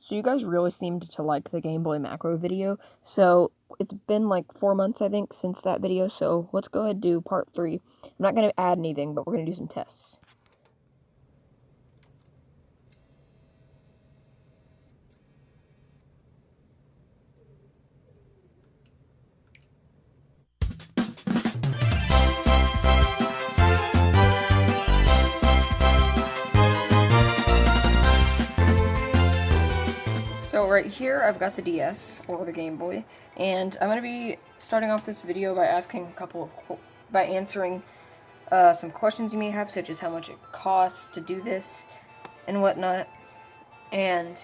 So you guys really seemed to like the Gameboy Macro video, so it's been like 4 months, I think, since that video, so let's go ahead and do part 3. I'm not going to add anything, but we're going to do some tests. So right here, I've got the DS, or the Game Boy, and I'm going to be starting off this video by answering some questions you may have, such as how much it costs to do this, and whatnot. And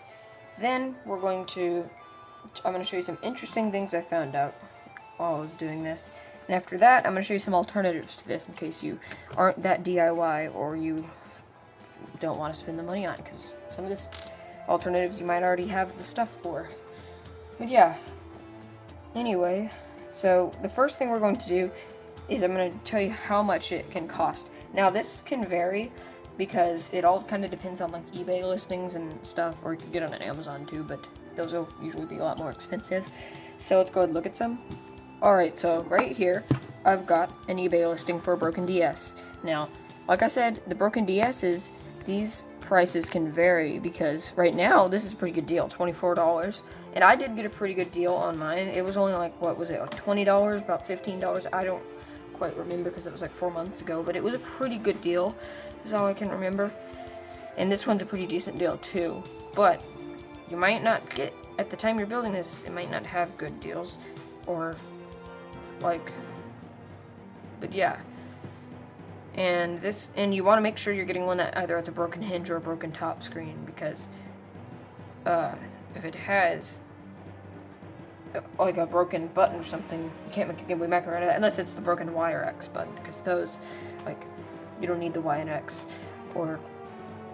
then I'm going to show you some interesting things I found out while I was doing this. And after that, I'm going to show you some alternatives to this in case you aren't that DIY or you don't want to spend the money on, because some of this alternatives you might already have the stuff for. But yeah, anyway, so the first thing we're going to do is I'm going to tell you how much it can cost. Now this can vary because it all kind of depends on like eBay listings and stuff, or you can get on Amazon too, but those will usually be a lot more expensive. So let's go ahead and look at some. Alright, so right here I've got an eBay listing for a broken DS. Now, like I said, the broken DS's, these prices can vary because right now this is a pretty good deal, $24. And I did get a pretty good deal on mine. It was only like, what was it, like $20, about $15. I don't quite remember because it was like 4 months ago, but it was a pretty good deal is all I can remember. And this one's a pretty decent deal too, but you might not get, at the time you're building this, it might not have good deals, or like, but yeah. And you want to make sure you're getting one that either has a broken hinge or a broken top screen, because if it has like a broken button or something, you can't make a Gameboy Macro out of that unless it's the broken Y or X button, because those, like, you don't need the Y and X.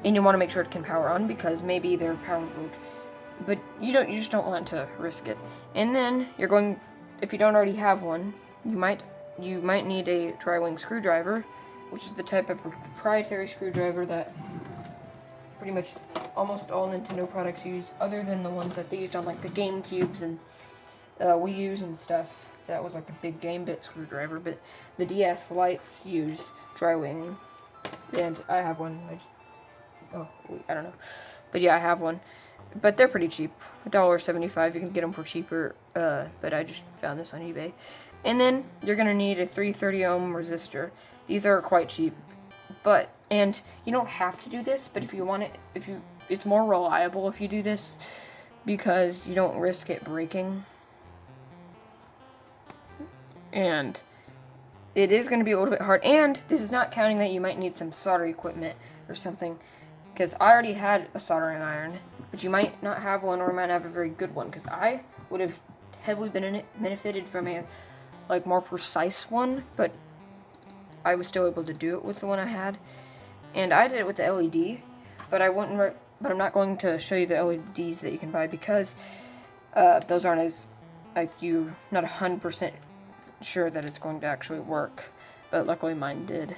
And you want to make sure it can power on, because maybe they're powerful, but you just don't want to risk it. And then you're going, if you don't already have one, you might need a tri-wing screwdriver, which is the type of proprietary screwdriver that pretty much almost all Nintendo products use, other than the ones that they used on like the GameCubes and Wii U's and stuff. That was like a big game bit screwdriver, but the DS Lites use tri-wing, and I have one. I don't know, but yeah, I have one. But they're pretty cheap, $1.75. You can get them for cheaper, but I just found this on eBay. And then you're gonna need a 330 ohm resistor. These are quite cheap, and you don't have to do this, but if you want it, it's more reliable if you do this, because you don't risk it breaking. And it is going to be a little bit hard, and this is not counting that you might need some solder equipment or something, because I already had a soldering iron, but you might not have one, or might not have a very good one, because I would have heavily benefited from a more precise one, but I was still able to do it with the one I had. And I did it with the LED, but I'm not going to show you the LEDs that you can buy, because those aren't as, you're not 100% sure that it's going to actually work, but luckily mine did.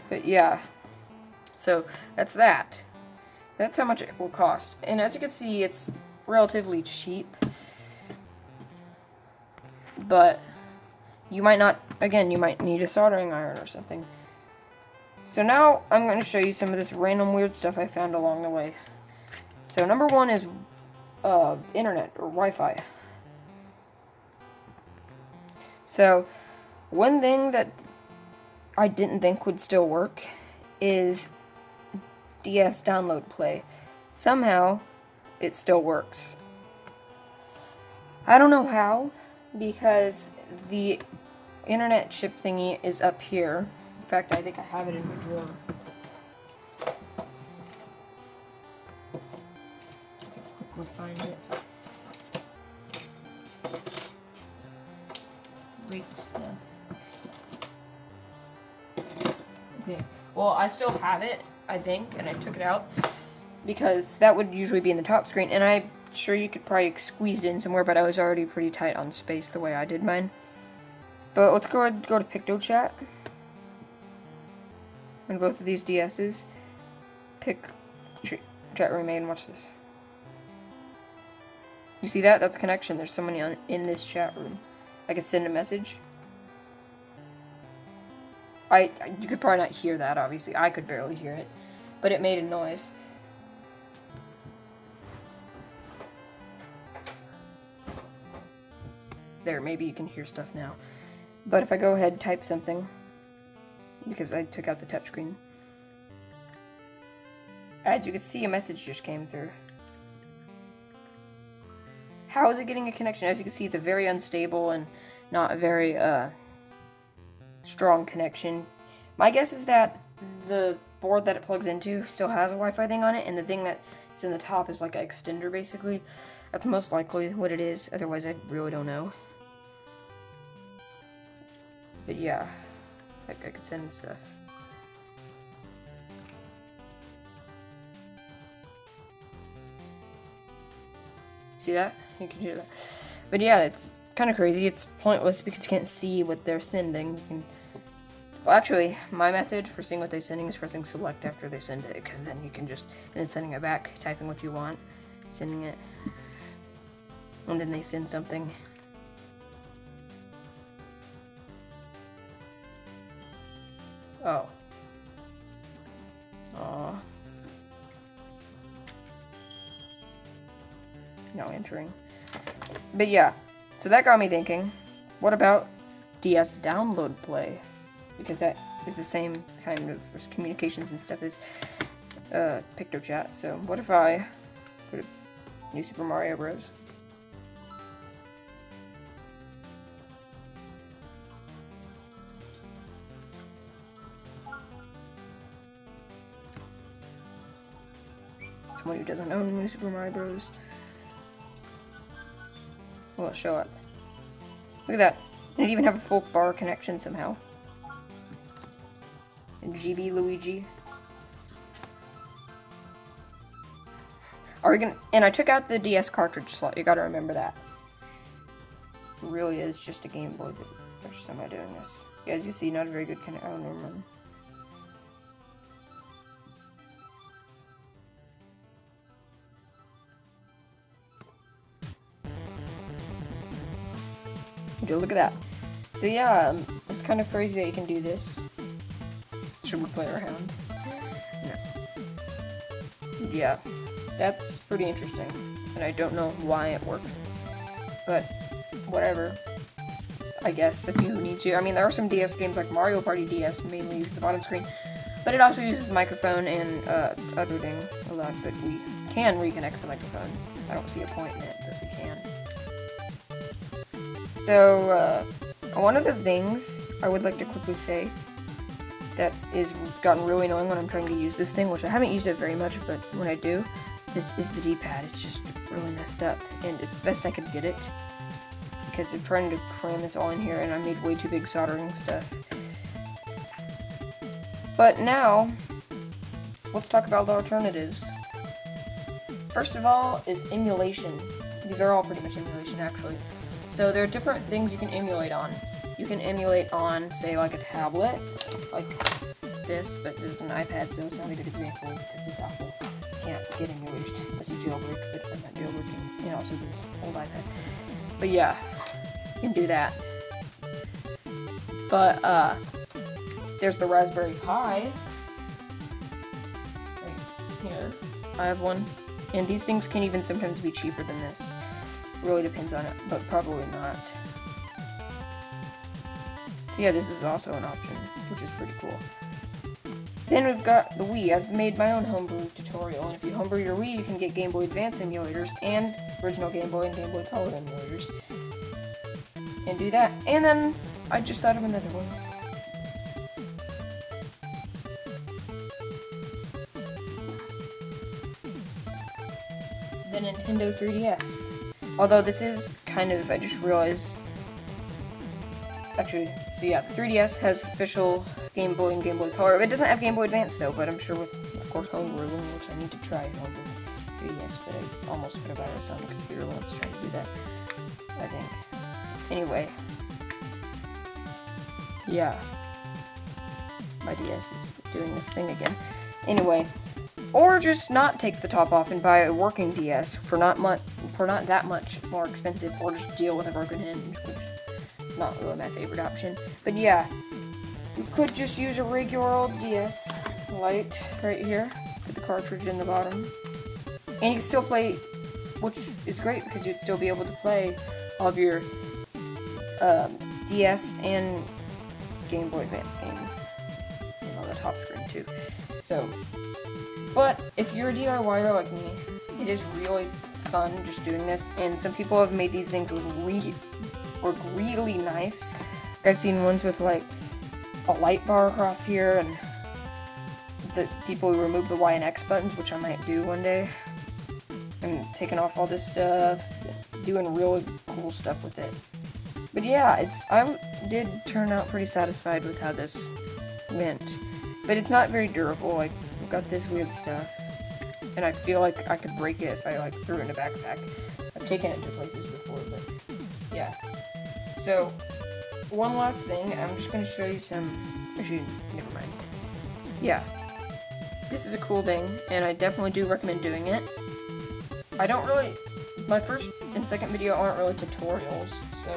But yeah, so that's how much it will cost. And as you can see, it's relatively cheap, but you might not, again, you might need a soldering iron or something. So now I'm going to show you some of this random weird stuff I found along the way. So number one is internet or Wi-Fi. So one thing that I didn't think would still work is DS download play. Somehow it still works. I don't know how, because the internet chip thingy is up here. In fact, I think I have it in my drawer. Quickly find it. Great stuff. Okay, well, I still have it, I think, and I took it out because that would usually be in the top screen, and I'm sure you could probably squeeze it in somewhere, but I was already pretty tight on space the way I did mine. But let's go ahead and go to PictoChat on both of these DS's. chat room made, and watch this. You see that? That's connection. There's somebody in this chat room. I could send a message. You could probably not hear that, obviously. I could barely hear it. But it made a noise. There, maybe you can hear stuff now. But if I go ahead and type something, because I took out the touchscreen, as you can see, a message just came through. How is it getting a connection? As you can see, it's a very unstable and not a very strong connection. My guess is that the board that it plugs into still has a Wi-Fi thing on it, and the thing that's in the top is like an extender, basically. That's most likely what it is. Otherwise, I really don't know. But yeah, I could send stuff. See that? You can do that. But yeah, it's kind of crazy. It's pointless because you can't see what they're sending. You can... Well, actually, my method for seeing what they're sending is pressing select after they send it, because then you can just, and then sending it back, typing what you want, sending it, and then they send something. Oh. Aww. No entering. But yeah, so that got me thinking, what about DS download play? Because that is the same kind of communications and stuff as PictoChat. So what if I put a New Super Mario Bros? Someone who doesn't own New Super Mario Bros. Will it show up? Look at that. And it even have a full bar connection somehow. And GB Luigi. Are we gonna? And I took out the DS cartridge slot. You gotta remember that. It really is just a Game Boy. But just am I doing this? Yeah, as you see, not a very good connection. I don't remember. Look at that. So yeah, it's kind of crazy that you can do this. Should we play around? No. Yeah, that's pretty interesting. And I don't know why it works. But, whatever. I guess, if you need to. I mean, there are some DS games like Mario Party DS mainly use the bottom screen. But it also uses the microphone and other thing a lot. But we can reconnect the microphone. I don't see a point in it, but we can. So, one of the things I would like to quickly say that is gotten really annoying when I'm trying to use this thing, which I haven't used it very much, but when I do, this is the D-pad. It's just really messed up, and it's best I could get it, because I'm trying to cram this all in here, and I made way too big soldering stuff. But now, let's talk about the alternatives. First of all is emulation. These are all pretty much emulation, actually. So there are different things you can emulate on. You can emulate on, say, like a tablet, like this, but this is an iPad, so it's not a good example because it's Apple. You can't get emulated unless you jailbreak, but I'm not jailbreaking, and also this old iPad. But yeah, you can do that. But, there's the Raspberry Pi. Right here. I have one. And these things can even sometimes be cheaper than this. Really depends on it, but probably not. So yeah, this is also an option, which is pretty cool. Then we've got the Wii. I've made my own homebrew tutorial, and if you homebrew your Wii, you can get Game Boy Advance emulators and original Game Boy and Game Boy Color emulators. And do that. And then I just thought of another one. The Nintendo 3DS. Although this is kind of, I just realized, actually, so yeah, the 3DS has official Game Boy and Game Boy Color. It doesn't have Game Boy Advance though, but I'm sure with, of course, homebrewing, which I need to try homebrew 3DS, but I almost put a virus on the computer once trying to do that, I think. Anyway. Yeah. My DS is doing this thing again. Anyway. or just not take the top off and buy a working DS for not that much more expensive, or just deal with a broken hinge, which is not really my favorite option. But yeah, you could just use a regular old DS Lite right here. Put the cartridge in the bottom, and you can still play, which is great because you'd still be able to play all of your DS and Game Boy Advance games on the top screen too. So, but if you're a DIYer like me, it is really fun just doing this. And some people have made these things look really nice. I've seen ones with like a light bar across here, and the people who remove the Y and X buttons, which I might do one day. And taking off all this stuff, doing really cool stuff with it. But yeah, I did turn out pretty satisfied with how this went. But it's not very durable. Like, I've got this weird stuff, and I feel like I could break it if I like threw it in a backpack. I've taken it to places before, but yeah. So, one last thing, I'm just going to show you some, actually, never mind. Yeah, this is a cool thing, and I definitely do recommend doing it. My first and second video aren't really tutorials, so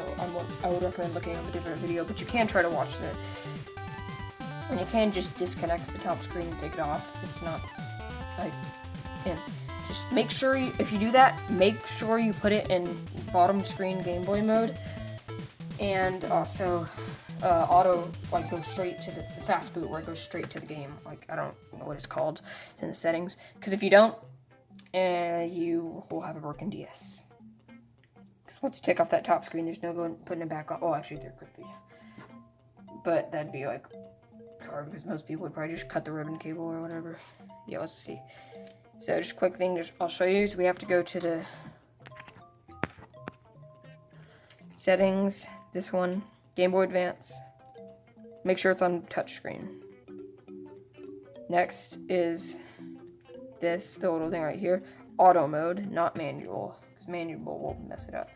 I would recommend looking up a different video, but you can try to watch that. And you can just disconnect the top screen and take it off. It's not, and just make sure, if you do that, make sure you put it in bottom screen Game Boy mode, and also auto, like, go straight to the fast boot, where it goes straight to the game. Like, I don't know what it's called, it's in the settings, because if you don't, you will have a broken DS. Because once you take off that top screen, there's no going putting it back on. Oh, actually, there could be. But that'd be, like, hard, because most people would probably just cut the ribbon cable or whatever. Yeah, let's see. So, just a quick thing I'll show you is we have to go to the settings, this one, Game Boy Advance. Make sure it's on touchscreen. Next is this, the little thing right here, auto mode, not manual, because manual will mess it up.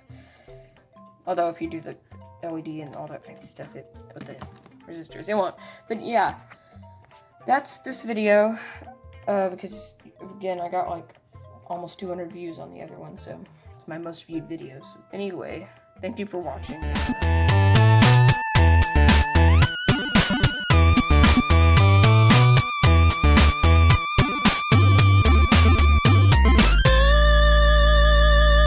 Although if you do the LED and all that fancy stuff, with the resistors, it won't. But yeah, that's this video, because again, I got like almost 200 views on the other one, so it's my most viewed video. So anyway, thank you for watching.